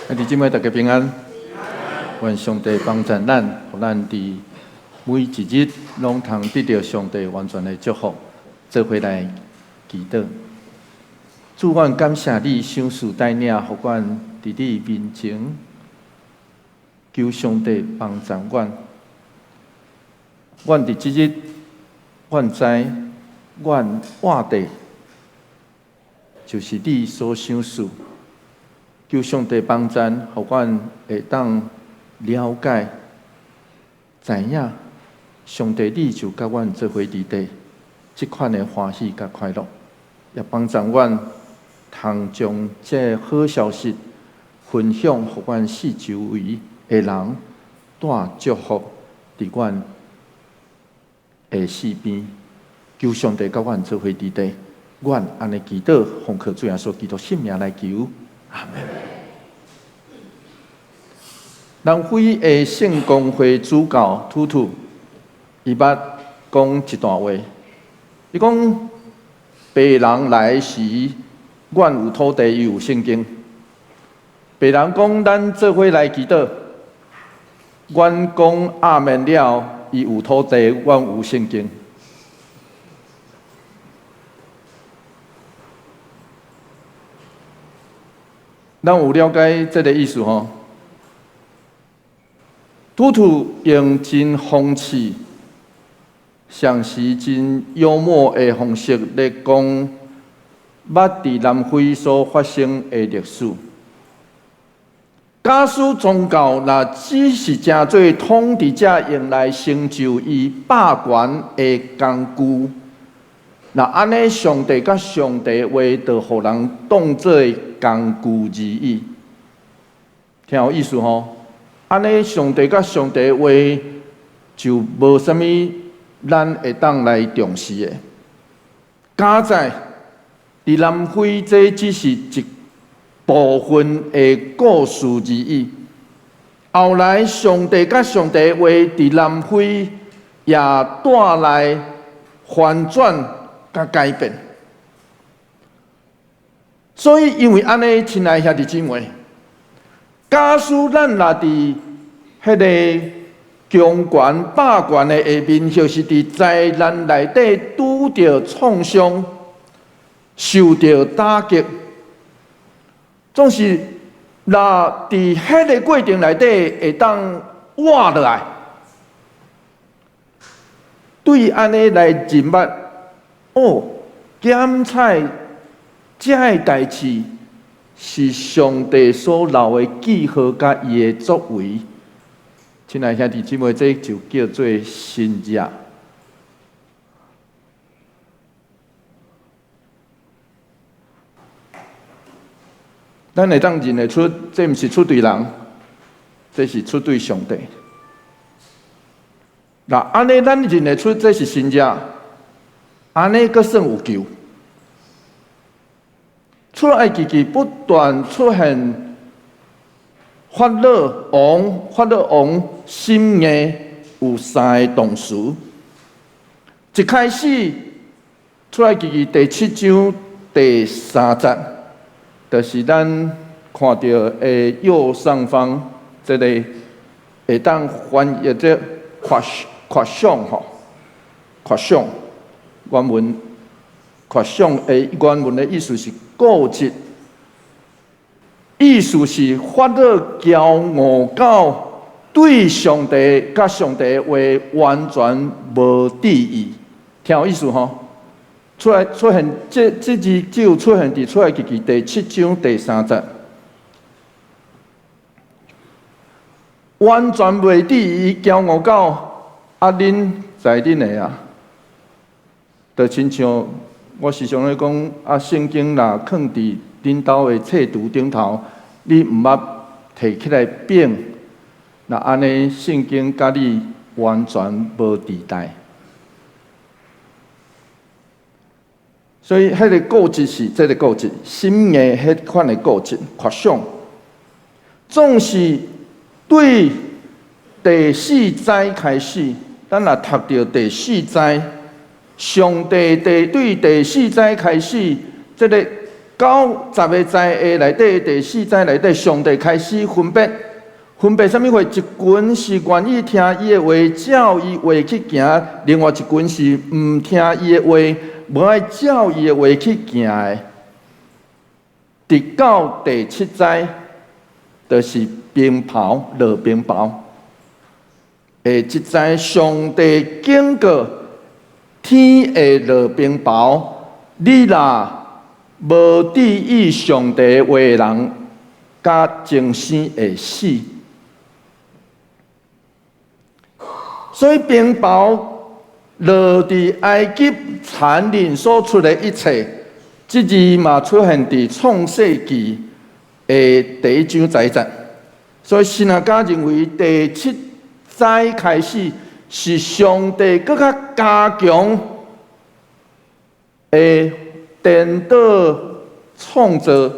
弟兄姊妹，大家平安。愿上帝帮助咱，互咱伫每一日拢通得到上帝完全的祝福，做回来祈祷。主，阮感谢你赏赐带领，互阮伫你面前，求上帝帮助阮。阮伫即日，阮知，阮活地就是你所赏赐。求上帝帮助，互阮会当了解、知影，上帝你就甲阮做伙伫地，即款的欢喜甲快乐，也帮助阮通将这好消息分享，互阮四周围的人，带祝福伫阮的四边。求上帝甲阮做伙伫地，阮安尼祈祷，奉靠主耶稣基督圣名来求。阿门。南非的圣公会主教图图，伊捌讲一段话。伊讲：别人来时，阮有土地，伊有圣经；别人讲咱做伙来祈祷，阮讲阿门了，伊有土地，阮有圣经。咱有了解这个意思吼？图图用真风趣、上时真幽默的方式来讲，捌伫南非所发生的历史。假使宗教若只是正做统治者用来成就伊霸权的工具，那安尼上帝甲上帝话，就互人当做工具而已。听有意思吼？安尼上帝甲上帝话，就无啥物咱会当来重视的。假在伫南非，这只是一部分的故事而已。后来上帝甲上帝话伫南非也带来翻转甲改变。所以因为安尼，亲爱兄弟姊妹，假使咱若伫迄个强权霸权的下面，就是伫灾难内底拄着创伤，受到打击，总是若伫迄个过程内底会当活落来。对安尼来认捌，检采这个代志是上帝所留的记号，甲伊的作为。亲爱兄弟姊妹，这就叫做新约。咱会当认得出，这毋是出对人，这是出对上帝。那安尼，咱认得出这是新约，安尼阁算有救。出埃及记不断出现法老王心硬有三个动词。一开始出埃及记第7章第3节，就是咱看到的右上方这个会当翻译这夸想吼，夸想原文夸想的原文的意思是固执。意思是发了骄傲到对上帝甲上帝的话完全无敌意，听有意思吼？出现这字就出现伫出埃及记第7章第3节，完全袂敌意，骄傲到恁在恁的啊，就亲像我时常咧讲圣经若放伫恁兜的册橱顶头，你毋捌摕起来变，那安尼圣经甲你完全无地带。所以，迄个固执是这个固执，心硬迄款的固执、缺想，总是对第4章开始，咱若读到第4章，上帝对第4章开始，这个90个灾下内底，第4灾内底，上帝开始分别什么话？一群是愿意听伊的话，照伊话去行；另外一群是唔听伊的话，无爱照伊的话去行的。直到第7灾，就是冰雹落冰雹。即灾上帝警告天会落冰雹，你若无注意上帝话的人，甲精神会死。所以冰雹落伫埃及残忍所出的一切，即字嘛出现伫创世纪的第1章10节。所以神学家认为第7灾开始是上帝更较加强的颠倒创造。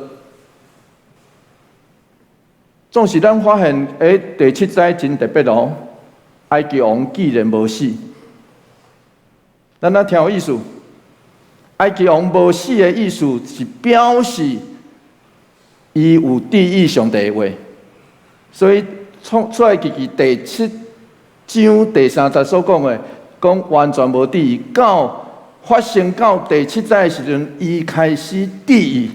总是咱发现，第7灾真特别哦。埃及王既然无死，咱听有意思。埃及王无死的意思是表示伊有注意上帝的话，所以出埃及记第7章第3节所讲的，讲完全无注意，到发生到第7灾的时阵，伊开始注意。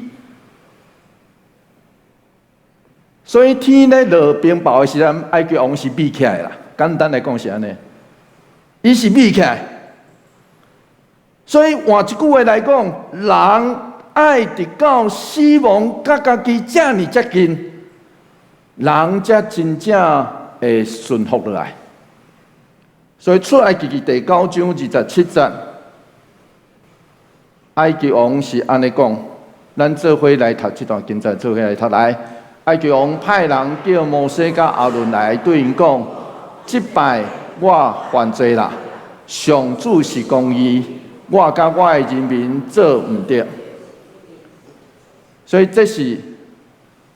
所以天咧落冰雹的时阵，埃及王是闭起来啦。简单来讲是安尼，伊是闭起来。所以换一句话来讲，人爱直到死亡甲家己遮尔接近，人才真正会顺服落来。所以出埃及记第9章27节，埃及王是安尼讲，咱做伙来读这段经节，做伙来读来。埃及王派人叫摩西甲亚伦来对因讲。即摆我犯罪啦，上主是公义，我甲我的人民做毋对，所以这是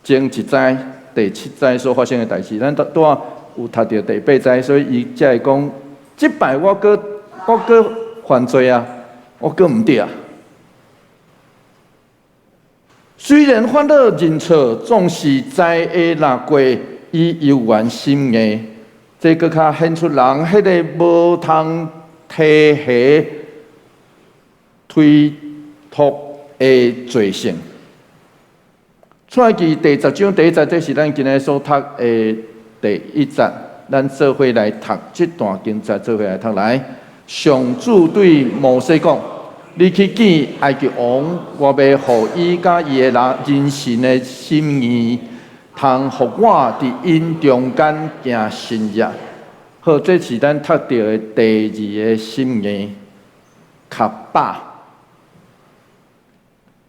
前1灾、第7灾所发生的代志。咱拄有读到第8灾，所以伊才会讲，即摆我搁犯罪啊，我搁毋对啊。虽然法老认错，总是灾下落过，伊犹原心硬。这个较显出人迄个无通提下推脱的罪性。出埃及第10章第1节，这是咱今日所读的第1节，咱做伙来读这段经节，做伙来读来。上主对摩西讲：“你去见埃及王，我要互伊甲伊的人神的心意。”通互我伫因中间行神业，好，这是咱读到的第2个心意，卡巴，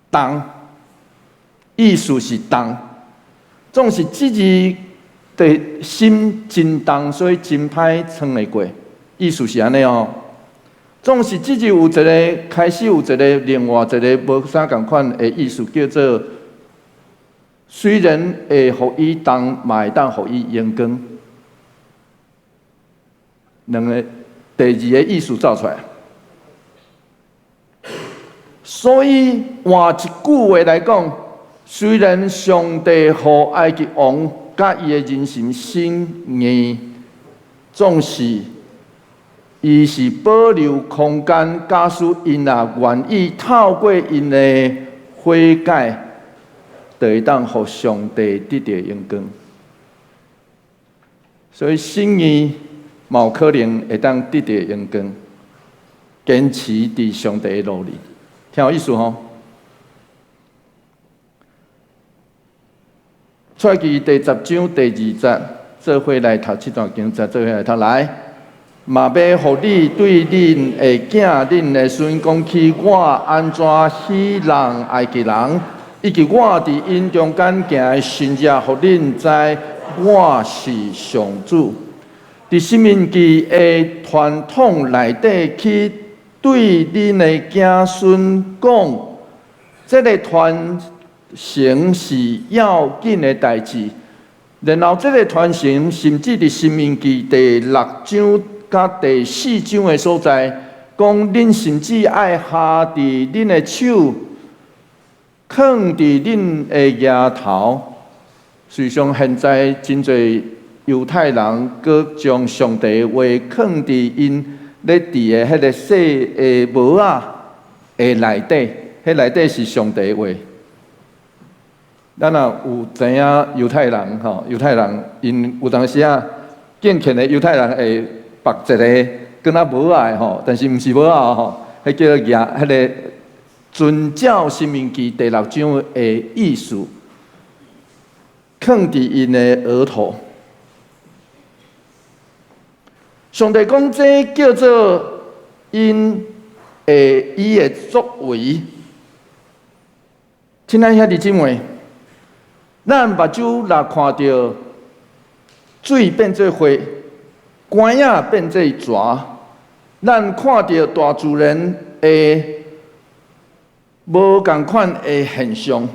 动，意思是动，总是这字的心真动，所以真歹称得过，意思是安尼哦。总是这字有一个开始有一个另外一个无啥共款的意思，叫做。虽然会互伊动，嘛会当互伊阳光，两个第2个意思走出来。所以换一句话来讲，虽然上帝互埃及王甲伊的人心心硬，总是伊是保留空间，假使因也愿意透过因的悔改。就会当互上帝得到阳光，所以心意嘛有可能会当得到阳光，坚持伫上帝的路里，听有意思吼？出埃及第10章第2节，做伙来读这段经节，做伙来读来。嘛要互你对恁的囝、恁的孙讲起，我安怎戏弄埃及人。以及我伫因中间行的神业，互恁知我是上主。伫申命记的传统内底去对恁的子孙讲，这个传承是要紧的代志。然后这个传承甚至伫申命记第6章甲第4章的所在，讲恁甚至爱下伫恁的手。放伫恁的额头。实际上，现在真侪犹太人，佮将上帝话放伫因咧伫的迄个细的帽仔的内底，迄内底是上帝话。咱若有知影犹太人吼，犹太人因有当时啊，敬虔的犹太人会绑一个跟那帽仔吼，但是毋是帽仔吼，迄叫迄个遵照《申命记》第6章的意思。放伫因的额头，上帝讲这叫做因伊的作为。亲爱兄弟姊妹，咱目睭若看到水变做花，管仔变做蛇，咱看到大自然的无共款的现象。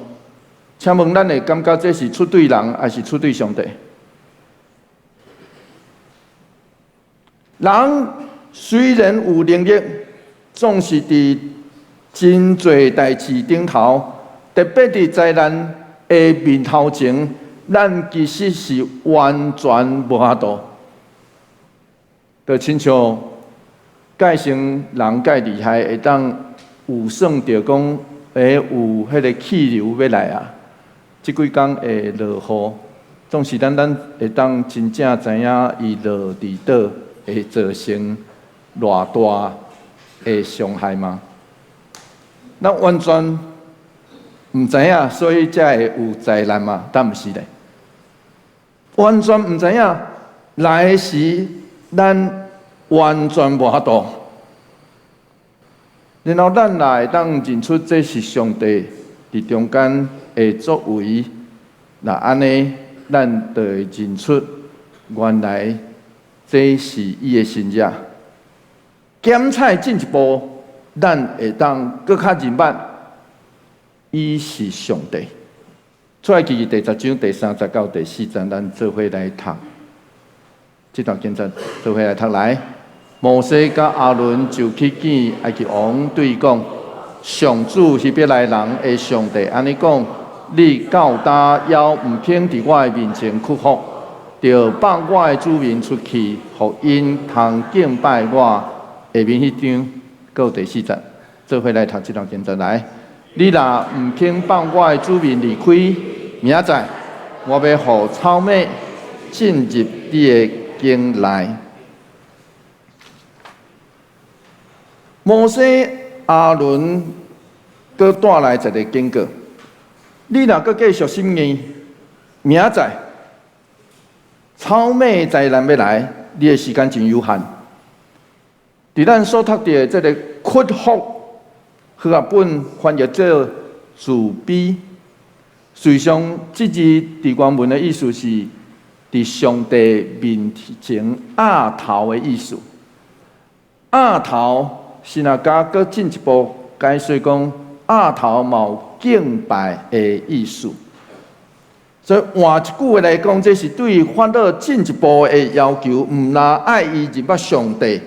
请问，咱会感觉这是出对人，还是出对上帝？人虽然有能力，总是伫真侪代志顶头，特别伫灾难的面头前，咱其实是完全无法度。就亲像介成人介厉害，会当有算着讲，有迄个气流要来啊！即几工会落雨，总是咱会当真正知影伊落伫倒会造成偌大的伤害吗？咱完全毋知影，所以才会有灾难嘛？但毋是咧，完全毋知影来时，咱完全无法度。然后咱来当认出这是上帝伫中间的作为，那安尼，咱就会认出原来这是伊的心意。检采进一步，咱会当搁较认捌，伊是上帝。出埃及记第10章第30到第40，咱做伙来读。这段经文做伙来读来。摩西甲阿伦就去见埃及王，对伊讲：上主希伯来人的上帝安尼讲，你到呾要毋肯伫我的面前屈服，就放我的子民出去，互因通敬拜我。下面迄张，搁有第4节，做伙来读这段经文来。你若毋肯放我的子民离开，明仔我要互草蜢进入你的境内。摩西、阿伦搁带来一个警告：你若搁继续心硬，明仔草蜢灾难要来，你的时间真有限。伫咱所读到的这个屈服，和合本翻译做自卑，实际上这字伫原文的意思是伫上帝面前压头的意思。压头。是若加搁进一步解释讲，压头有敬拜的意思。所以换一句话来讲，这是对法老进一步的要求，毋若爱伊入捌上帝，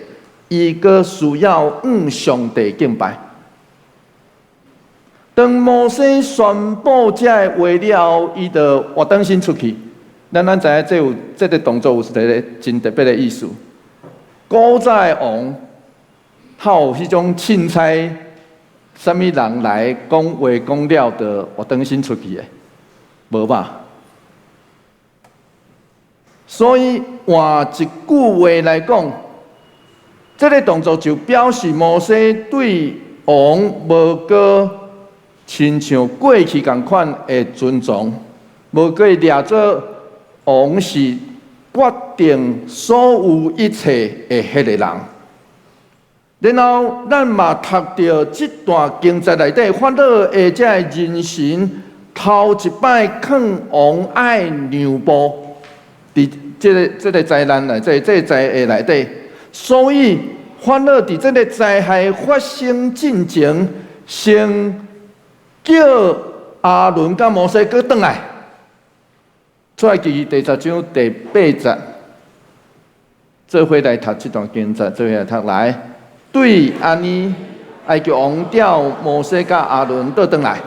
伊搁需要上帝敬拜。当摩西宣布这话了，伊就活转身出去。咱知影这个动作有一个真特别的意思。古早王。他有迄种凊彩，啥物人来讲话讲了，就活转身出去的，无吧？所以换一句话来讲，这个动作就表示摩西对王无过亲像过去共款的尊重，无过掠做王是决定所有一切的迄个人。然后，咱嘛读到这段经节内底，法老的这人神头一摆劝王爱让步，伫这个灾难内底，这个灾厄内底，所以法老伫这个灾害发生之前，先叫阿伦甲摩西搁转来。出埃及第10章第8节，做伙来读这段经节，做伙来读来。对安尼，埃及王调摩西甲阿伦倒转来，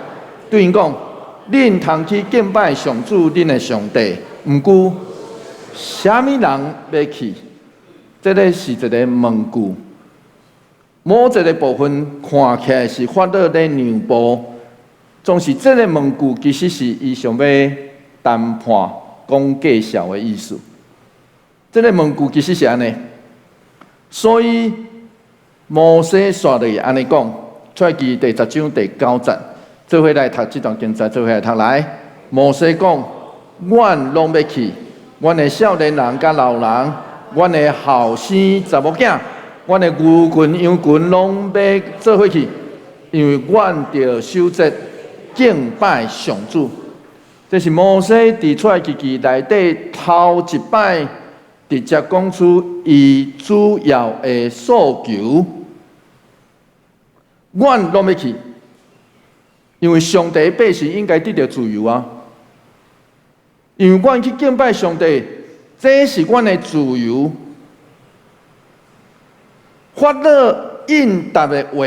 对因讲，恁通去敬拜上主，恁的上帝。毋过，虾米人要去？这个是一个问句。某一个部分看起来是法老咧让步，总是这个问句其实是伊想要谈判讲计较的意思。这个问句其实是安尼，所以摩西煞落安尼讲，出埃及第10章第9节，做伙来读这段经文，做伙来读来。摩西讲：阮拢要去，阮的少年人甲老人，阮的后生查某囝，阮的牛群羊群拢要做伙去，因为阮着守节敬拜上主。这是摩西伫出埃及记内底头一摆。直接讲出伊主要的诉求，阮拢要去，因为上帝百姓应该得到自由啊！因为阮去敬拜上帝，这是阮的自由。法老应答的话，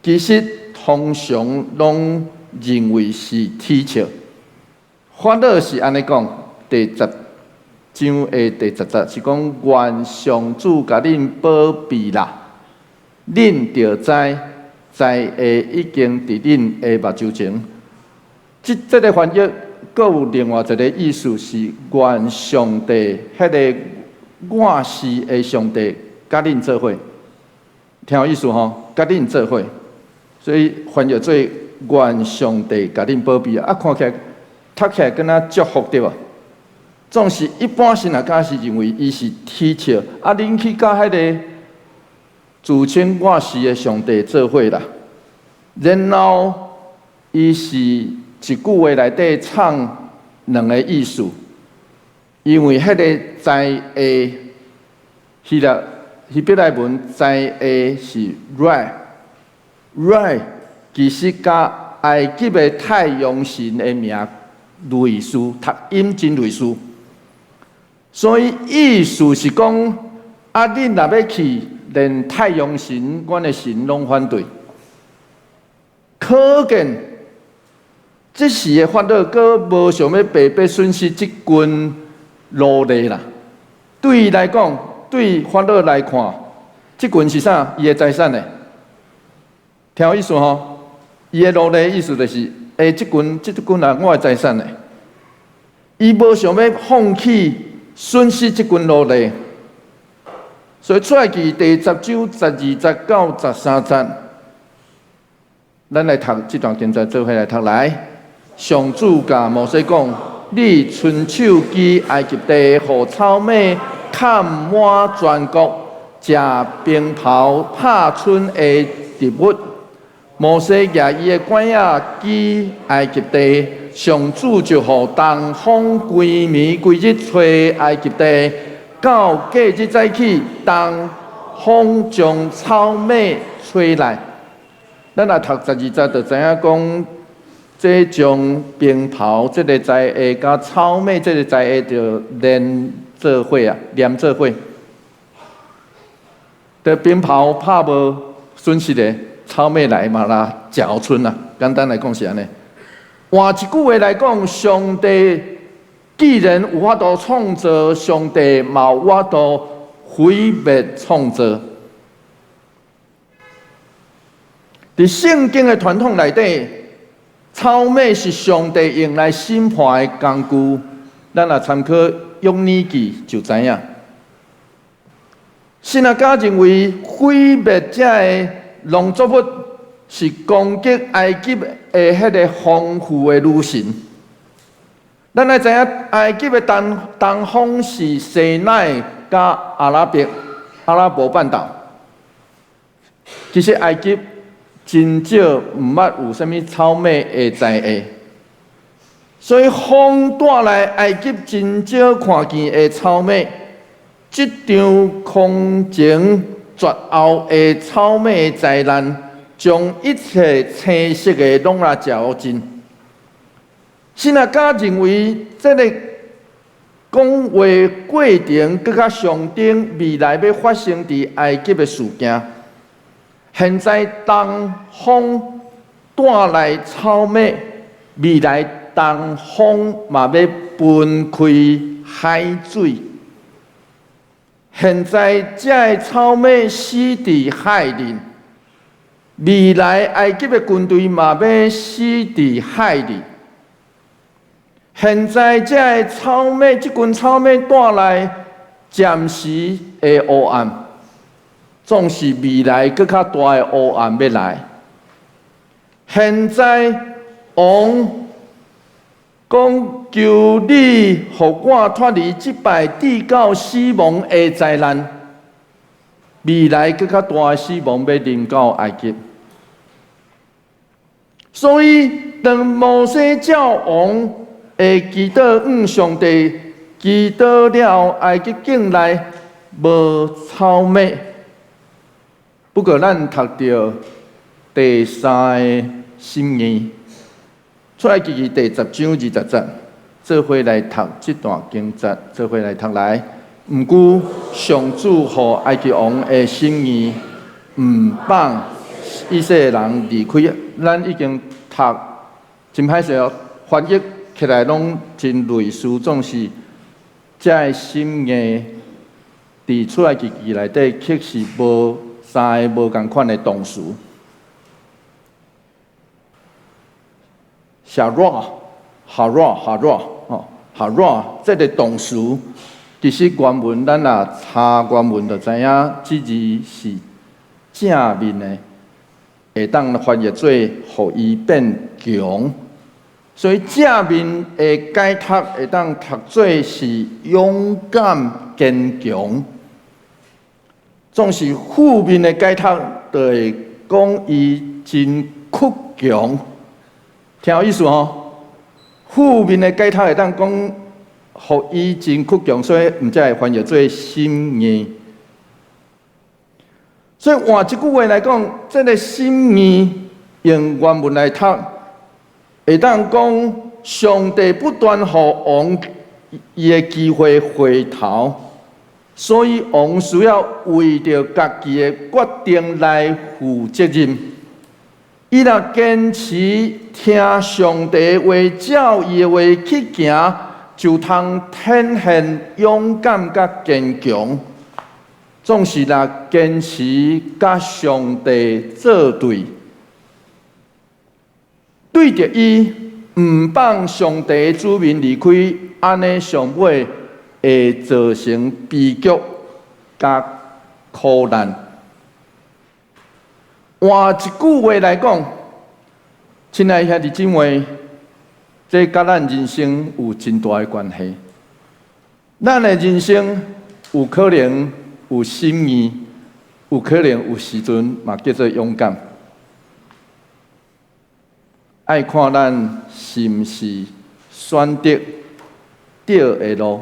其实通常拢认为是踢笑。法老是安尼讲，第10章的第10节是讲，愿上主甲恁保庇啦，恁着知灾祸已经伫恁的目睭前。这个翻译，阁有另外一个意思是，愿上帝迄个我是的上帝甲恁做伙，听有意思吼，甲恁做伙，所以翻译做愿上帝甲恁保庇啊，看起来读起来敢若祝福对吧？总是一般性啊，假是认为伊是踢笑，啊，恁去甲迄个自称我是的上帝做伙啦。然后伊是一句话内底唱两个意思，因为迄个灾祸，希伯来文灾祸是 right， 其实甲埃及的太阳神的名类似，读音真类似。所以意思是讲，啊，恁若要去，连太阳神，阮的神拢反对。可见，这时的法老阁无想要白白损失这群奴隶啦。对伊来讲，对法老来看，这群是啥？伊的财产呢？听有意思吼？伊的奴隶意思就是，这群人我的财产呢？伊无想要放弃。损失这群奴隶，所以出埃及第10章12节到13节，咱来读这段经文，做伙来读来。上主甲摩西讲：你伸手举埃及地，互草蜢砍满全国，食冰雹拍春的植物。摩西举伊的管仔举埃及地。上主就互东风规暝规日吹埃及地，到过日早起，东风将草蜢吹来。咱若读12节，就知影讲，这种冰雹，这个灾祸，甲草蜢这个灾祸，就连做伙啊，连做伙。的冰雹拍无损失的，草蜢来嘛啦，搅春啊。简单来讲是安尼。换一句话来讲，上帝既然有法度创造，上帝嘛有法度毁灭创造。伫圣经的传统内底，草蜢是上帝用来审判的工具。咱若参考约珥记就知影。神啊，假认为毁灭这个农作物。是攻击埃及的迄个丰富的女神。咱来知影，埃及的东方是西奈甲阿拉伯半岛。其实埃及真少毋捌有啥物草蜢的灾祸，所以风带来埃及真少看见的草蜢。这场空前绝后的草蜢灾难。将一切青色的拢来嚼尽。神啊，假认为这个讲话过程更较象征未来要发生伫埃及的事件。现在东方带来草莓，未来东风嘛要分开海水。现在这个草莓死伫海里，未来埃及的军队嘛要死伫海里。现在这个草莓，这群草莓带来暂时的黑暗，总是未来更较大的黑暗要来。现在王讲求你，互我脱离即摆至到死亡的灾难，未来更较大的死亡要临到埃及。所以，当摩西教王会祈祷上帝，祈祷了埃及境内无草莓。不过，咱读到第三个心意。出埃及记第10章20节，做伙来读这段经节，做伙来读来。毋过，上主互埃及王的心意，毋放以色列人离开。咱已经读真歹势哦，翻译起来拢真类似，总是这个心意伫出埃及记内底，确实无三个无共款的动词。下热、下热、下热，哦，下热，这个动词，其实原文咱若查原文就知影，这字是正面的，会当翻译做互伊变强，所以正面的解读会当读做是勇敢坚强，总是负面的解读就会讲伊真倔强。听有意思哦，负面的解读会当讲，互伊真倔强，所以毋才会翻译做心意。所以换一句话来讲，这个心意用原文来读，会当讲上帝不断互王伊的机会回头，所以王需要为着家己的决定来负责任。伊若坚持听上帝话、照伊的话去行，就通体现勇敢甲坚强。总是若坚持甲上帝作对，对着伊毋放上帝的子民离开，安尼上尾会造成悲剧甲苦难。换一句话来讲，亲爱兄弟姊妹，这甲咱人生有真大的关系。咱的人生有可能有心意，有可能有时阵嘛叫做勇敢。爱看咱是毋是选择对的路，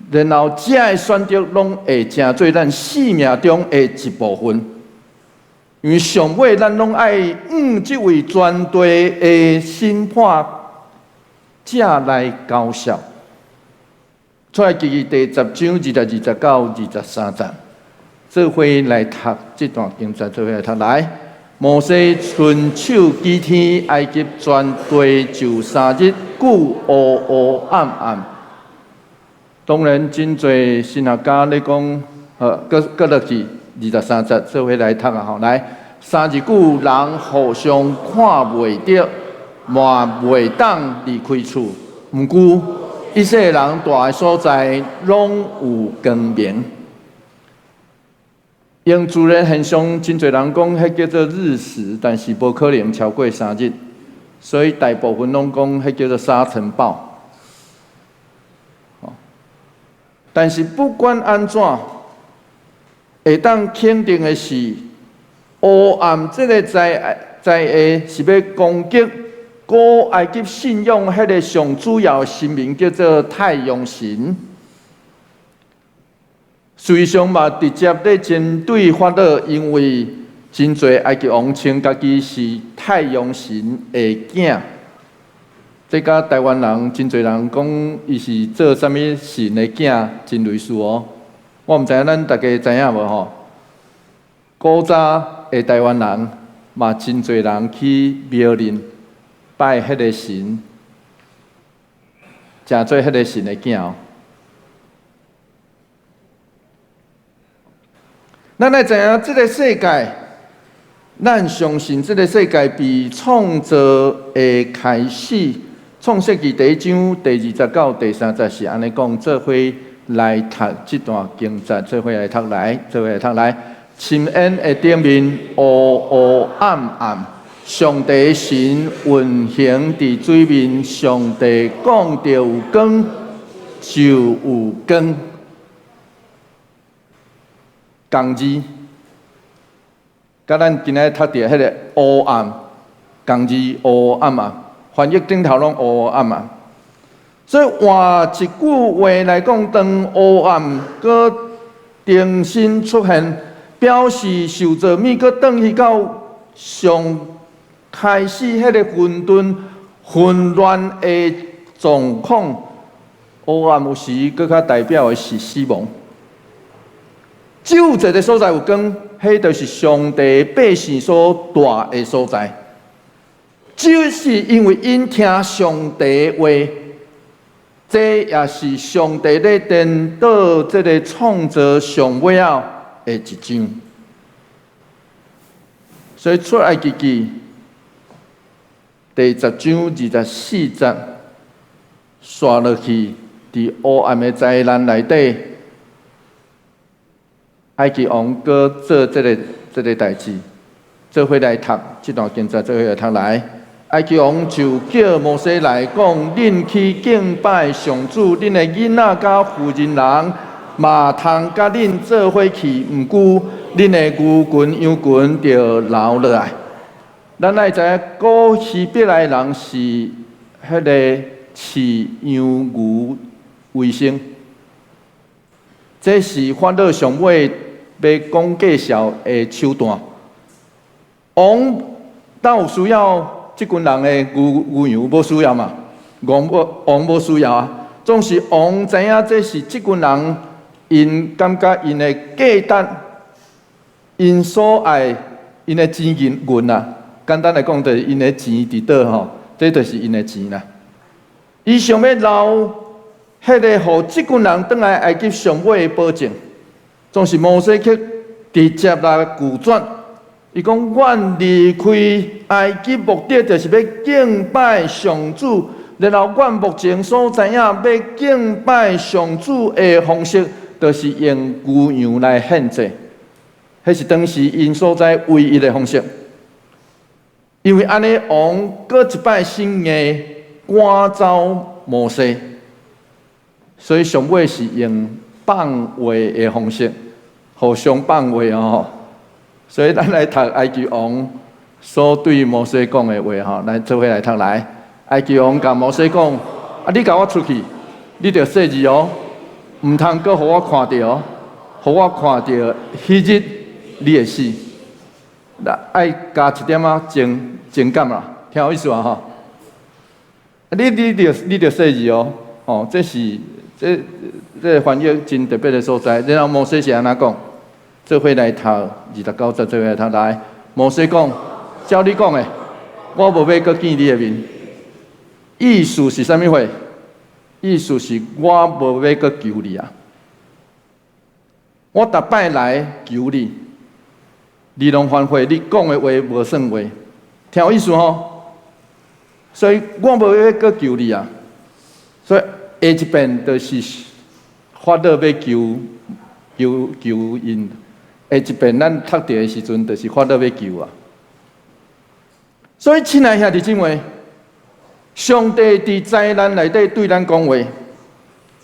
然后这个选择拢会成做咱生命中的一部分。因为上尾咱拢爱这位全地的审判者来交涉。出来记第10章20到23节，做伙来读这段经节，做伙来读来。摩西伸手举天，埃及全地就3日久黑黑暗暗。当然，真侪神学家咧讲，搁落去。23节，做伙来读啊！吼，来3日久，人互相看袂着，嘛袂当离开厝。毋过，以色列人住的所在拢有光明。用自然现象，真侪人讲迄叫做日食，但是无可能超过3日，所以大部分拢讲迄叫做沙尘暴。但是不管安怎，会当肯定的是，黑暗这个灾厄是要攻击古埃及信仰迄个上主要的神明，叫做太阳神。实际上嘛，直接咧针对法老，因为真侪埃及王称家己是太阳神的囝。这甲台湾人真侪人讲，伊是做啥物神的囝，真类似哦。我毋知影咱大家知影无吼？古早的台湾人嘛真侪人去庙里拜迄个神，诚做迄个神的囝哦。咱来知影，这个世界，咱相信这个世界比创造的开始，创世纪第1章第29、第30是安尼讲，做伙来读这段经节，做伙来读来。深渊的顶面，黑黑暗暗，上帝神运行伫水面，上帝讲着有光，就有光。光字，甲咱今仔读着迄个黑暗，光字黑暗暗，翻译顶头拢黑暗暗。所以换一句话来讲，当黑暗搁重新出现，表示受造物搁转去到上开始迄个混沌、混乱的状况。黑暗有时搁较代表的是死亡。只有一个所在有光，迄就是上帝百姓所住的所在。就是因为因听上帝的话，这也是上帝咧颠倒这个创造上尾后的一章。所以出埃及记第10章24节，刷落去，伫黑暗的灾难内底。埃及王搁做这个代志，做伙来读这段经节，做伙来读来。埃及王就叫摩西来讲：恁去敬拜上主，恁的囡仔甲妇人人嘛通甲恁做伙去，毋过恁的牛群、羊群就留落来。咱爱知影，古希伯来人是迄个饲羊牛为生，这是法老上尾要讲介绍的手段。王当有需要即群人的牛羊，无需要嘛？王无需要啊。总是王知影这是即群人，因感觉因的价值，因所爱，因的钱银啊。简单来讲，就是因的钱伫倒吼，这就是因的钱啦。伊想要留迄个，互即群人转来埃及上尾的保证。总是摩西去直接来拒绝，伊讲：阮离开埃及目的，就是要敬拜上主。然后，阮目前所知影要敬拜上主的方式，就是用牛羊来献祭。迄是当时因所在唯一的方式。因为安尼，王搁一摆心硬赶走摩西，所以上尾是用放话的方式，互相放话哦。所以咱来读埃及王所对摩西讲的话吼，来做伙来读来。埃及王甲摩西讲：啊，你甲我出去，你着说字哦，毋通搁互我看到哦，互我看到迄日你会死。爱加一点仔情感啦，听有意思啊吼。你着说字哦，哦，这是这个翻译真特别的所在。然后摩西是安怎讲？做伙来读29节，做伙来读来。摩西讲：照你讲的，我无要搁见你的面。意思是啥物货？意思是我无要搁求你啊！我逐摆来求你，你拢反悔，你讲的话无算话，听有意思吼？所以我无要搁求你啊！所以下一遍就是法老要求因，下一遍咱读着的时阵，就是法老要求啊。所以亲爱兄弟姊妹，上帝伫灾难内底对咱讲话，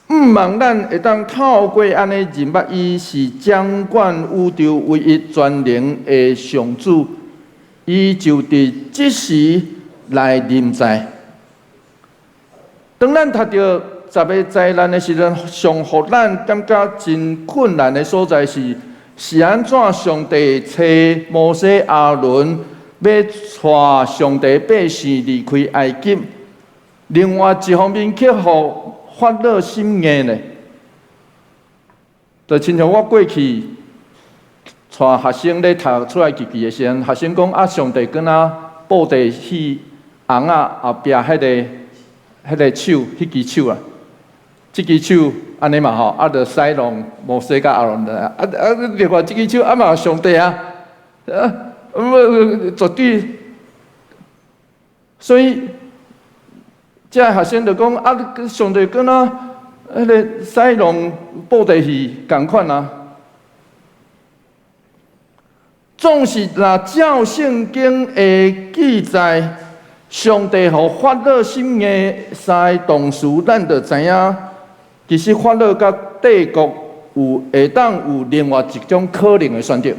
毋望咱会当透过安尼认捌伊是掌管宇宙唯一全能的上主，伊就伫即时来临在。当咱读到10个灾难的时阵，上互咱感觉真困难的所在是安怎上帝找摩西亚伦要带上帝百姓离开埃及？另外一方面，却互法老心硬呢，就亲像我过去带学生咧读出来记记的时阵，学生讲啊，上帝跟布袋戏红啊后壁迄个手，迄支手啊，即支手安尼嘛吼，啊，着西龙无西甲阿龙的另外即支手啊嘛上帝啊，绝对。所以，这学生就讲啊，上帝跟迄个西龙布袋戏共款啊。总是若照圣经的记载，上帝互法老心的三个同事，咱就知影，其实法老甲帝国会当有另外一种可能的选择。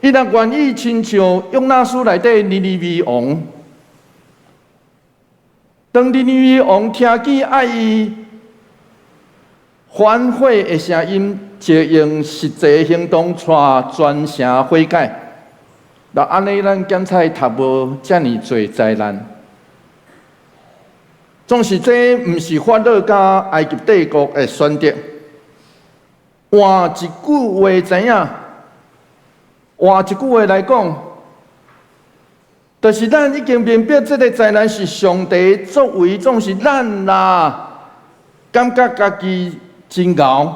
伊若愿意亲像约拿书内底尼尼微王，当尼尼微王听见爱伊反悔的声音，就用实际行动带全城悔改。那安尼，咱检查读无遮尔侪灾难。总是这毋是法老甲埃及帝国的选择。换一句话知影？换一句话来讲，就是咱已经明白，这个灾难是上帝作为，总是咱啦，感觉家己真牛，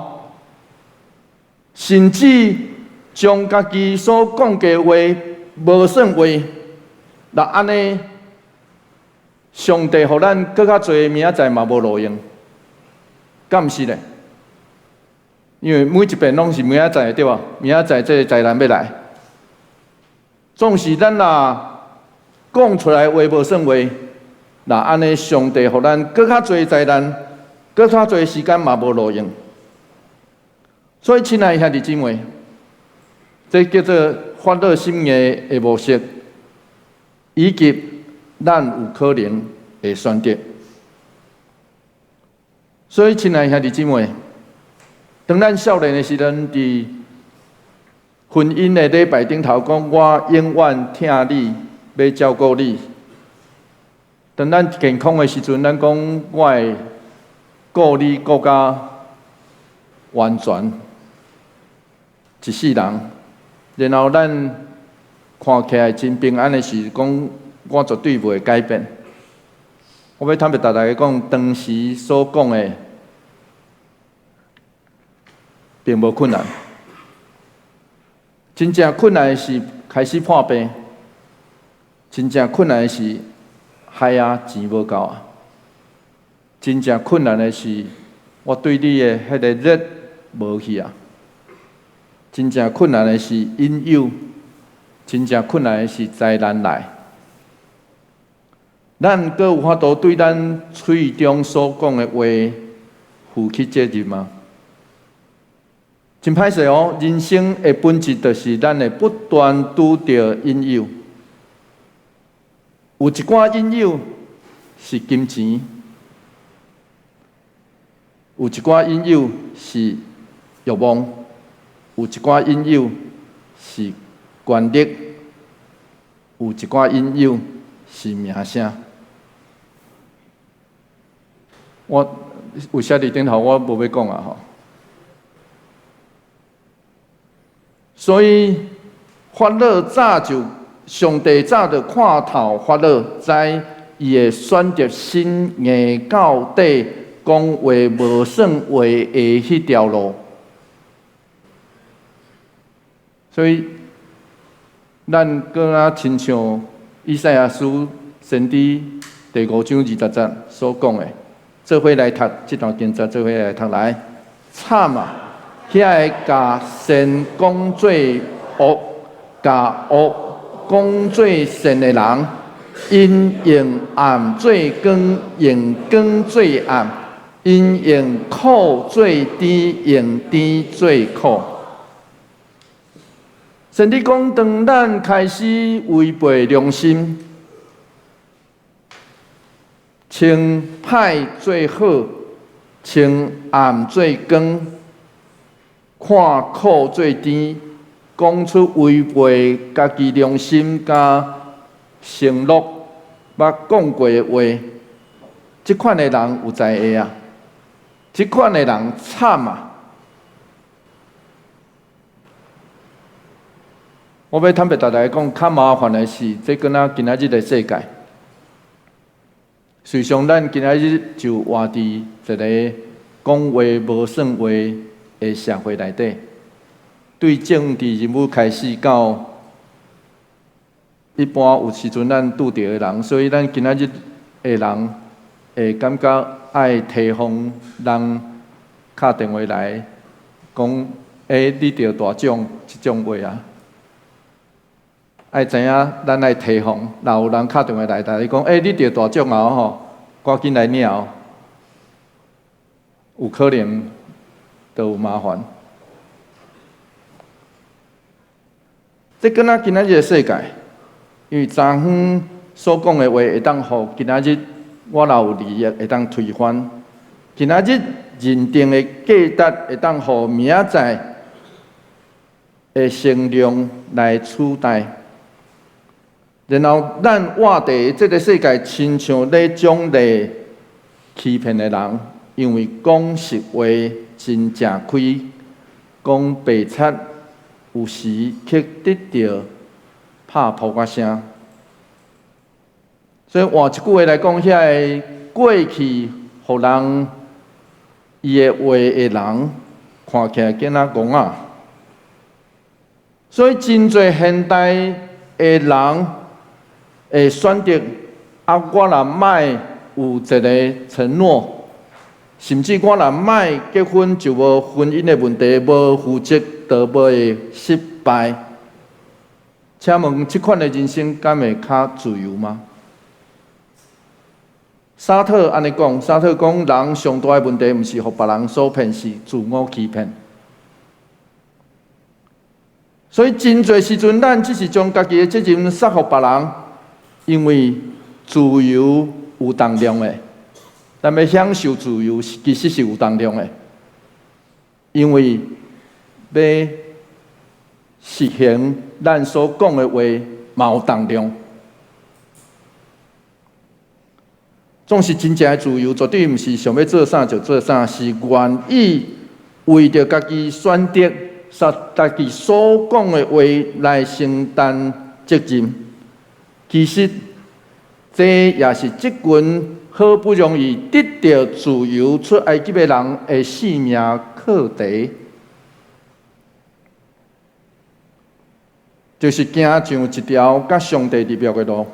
甚至将家己所讲的话无算话，那安尼，上帝互咱更较侪明仔载嘛无路用，敢毋是咧？因为每一遍拢是明仔载对吧？明仔载这个灾难要来。总是咱若讲出来话无算话，那安尼上帝互咱搁较侪灾难，搁较侪时间嘛无路用。所以，亲爱的兄弟姊妹，这叫做法老心硬的模式，以及咱有可能会选择。所以，亲爱的兄弟姊妹，当咱少年的时阵，伫婚姻的礼拜顶头讲，我永远听你，要照顾你。当咱健康的时阵，咱讲我会顾你顾甲完全一世人。然后咱看起来真平安的是讲，我绝对不会改变。我要坦白大家讲，当时所讲的并无困难。真正困难的是开始破病，真正困难的是海啊钱无够啊，真正困难的是我对你的迄个热无去啊，真正困难的是引诱，真正困难的是灾难来。咱阁有法度对咱嘴中所讲的话负起责任吗？真歹势哦！人生的本质就是咱会不断拄到引诱，有一寡引诱是金钱，有一寡引诱是欲望，有一寡引诱是权力，有一寡引诱是名声。我有写伫顶头，我无要讲啊吼。所以法老早就上帝早就看透法老，知伊会选择心硬到底，讲话无算话的迄条路。所以，咱搁若亲像以赛亚书先知第5章20节所讲的，做伙来读这段经节，做伙来读来，惨啊！遐个甲善讲做恶，甲恶讲做善的人，因用暗做光，用光做暗；因用苦做甜，用甜做苦。甚至讲，当咱开始违背良心，称歹做好，称暗做光。看苦做甜，讲出违背家己良心甲承诺捌讲过的话，即款的人有在下啊！即款的人惨啊！我要坦白大家讲，较麻烦的是，这跟咱今仔日的世界。实际上，咱今仔日就活伫一个讲话无算话的社会内底，对政治人物开始到一般有时阵咱拄着的人，所以咱今仔日的人会感觉爱提防人敲电话来讲，你着大奖即种话啊。爱知影，咱爱提防，若有人敲电话来，同你讲，你着大奖啊吼，赶紧来领哦，有可能都有麻烦。这跟咱今仔日的世界，因为昨昏所讲的话，会当互今仔日我若有利益，会当推翻；今仔日认定的价值，会当互明仔载的声量来取代。然后，咱活伫这个世界，亲像咧种咧欺骗的人，因为讲实话真正开，讲白贼有时却得到拍扑克声。所以换一句话来讲，遐个过去互人伊的话的人，看起来敢若戆仔。所以真侪现代的人。会选择我若莫有一个承诺，甚至我若莫结婚就无婚姻的问题，无负责就无会失败。请问这款的人生敢会较自由吗？沙特安尼讲，沙特讲人上大的问题，毋是互别人所骗，是自我欺骗。所以真侪时阵，咱只是将家己的责任撒互别人。因为自由有重量的，咱要享受自由，其实是有重量的。因为要实行咱所讲的话，嘛有重量。总是真正的自由，绝对毋是想要做啥就做啥，是愿意为着家己选择、家己所讲的话来承担责任。其实，这也是这群好不容易得到自由出埃及的人的性命课题，就是行上一条甲上帝立约的路。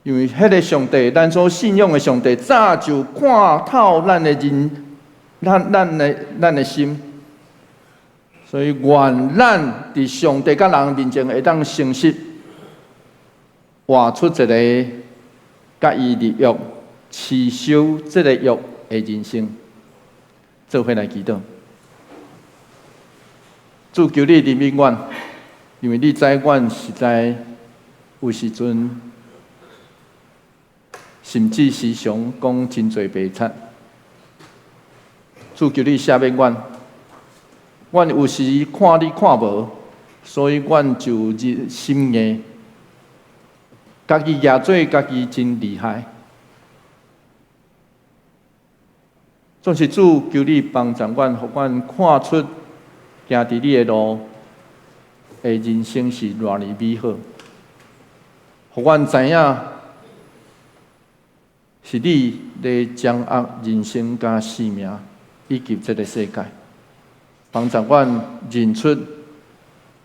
因为迄个上帝，咱所信仰的上帝，早就看透咱的咱的心，所以愿咱伫上帝甲人面前会当诚实。画出一个甲伊立约、持守这个约的人生，做伙来祈祷。主求你怜悯阮，因为你知阮实在有时阵，甚至时常讲真侪白贼。主求你赦免阮，阮有时看你看无，所以阮就心硬。家己也做家己真厉害，总是主求你帮助阮，互阮看出行伫你的路，的人生是偌尼美好，互阮知影是你咧掌握人生甲生命以及这个世界，帮助阮认出，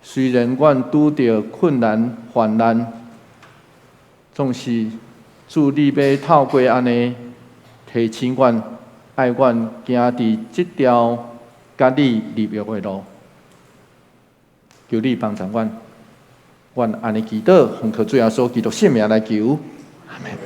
虽然阮拄着困难患难。总是主你要透过安尼提醒阮，爱阮行伫这条甲你立约的路，求你帮助阮，阮安尼祈祷，奉靠主耶稣基督圣名来求，阿门。